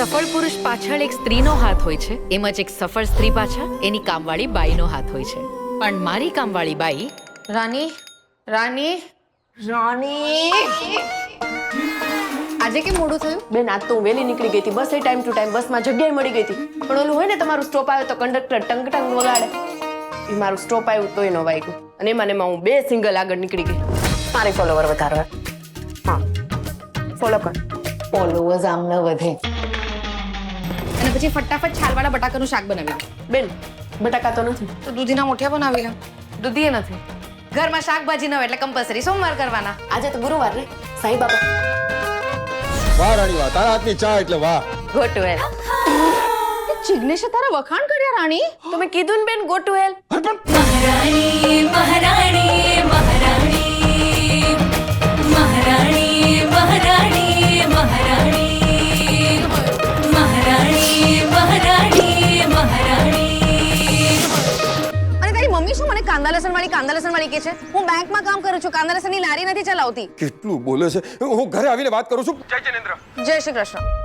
સફળ પુરુષ પાછળ એક સ્ત્રીનો હાથ હોય છે, એમ જ એક સફળ સ્ત્રી પાછળ એની કામવાળી બાઈનો હાથ હોય છે. પણ મારી કામવાળી બાઈ રાની રાની રાની આજે કેમ મોડું થયું? બેન આજ તો હું વહેલી નીકળી ગઈ હતી, બસ એ ટાઈમ ટુ ટાઈમ બસમાં જગ્યાએ મળી ગઈ હતી. પણ ઓલું હોય ને તમારું સ્ટોપ આવ્યો તો કંડક્ટર ટંગ ટંગ વગાડે, એ મારું સ્ટોપ આવ્યું તોય ન વાગ્યું, અને એમાં હું 2 સિંગલ આગળ નીકળી ગઈ. મારી ફોલોવર વધારવા. હા ફોલો કર. ફોલોવર્સ આમ ન વધે. અને પછી ફટાફટ છાલવાળા બટાકાનું શાક બનાવી લો. બેન બટાકા તો નથી. તો દૂધીના મુઠિયા બનાવી લો. દૂધીએ નથી. ઘરમાં શાકભાજી ન હોય એટલે કમ્પલસરી સોમવાર કરવાના. આજે તો ગુરુવાર રે સાઈ બાબા. વાહ રાણી વાહ, તારા હાથની ચા એટલે વાહ. ગો ટુ હેલ. જિગ્નેશે તારા વખાણ કર્યા રાણી. તો મેં કીધું ને બેન ગો ટુ હેલ. મહારાણી મહારાણી મહારાણી મહારાણી મહારાણી મહારાણી મહારાણી મહારાણી મહારાણી. અને તારી મમ્મી શું મને કાંદા લસણ વાળી કહે છે? હું બેંકમાં કામ કરું છું, કાંદા લસણની લારી નથી ચલાવતી. કેટલું બોલે છે. હું ઘરે આવીને વાત કરું છું. જય શ્રી કૃષ્ણ.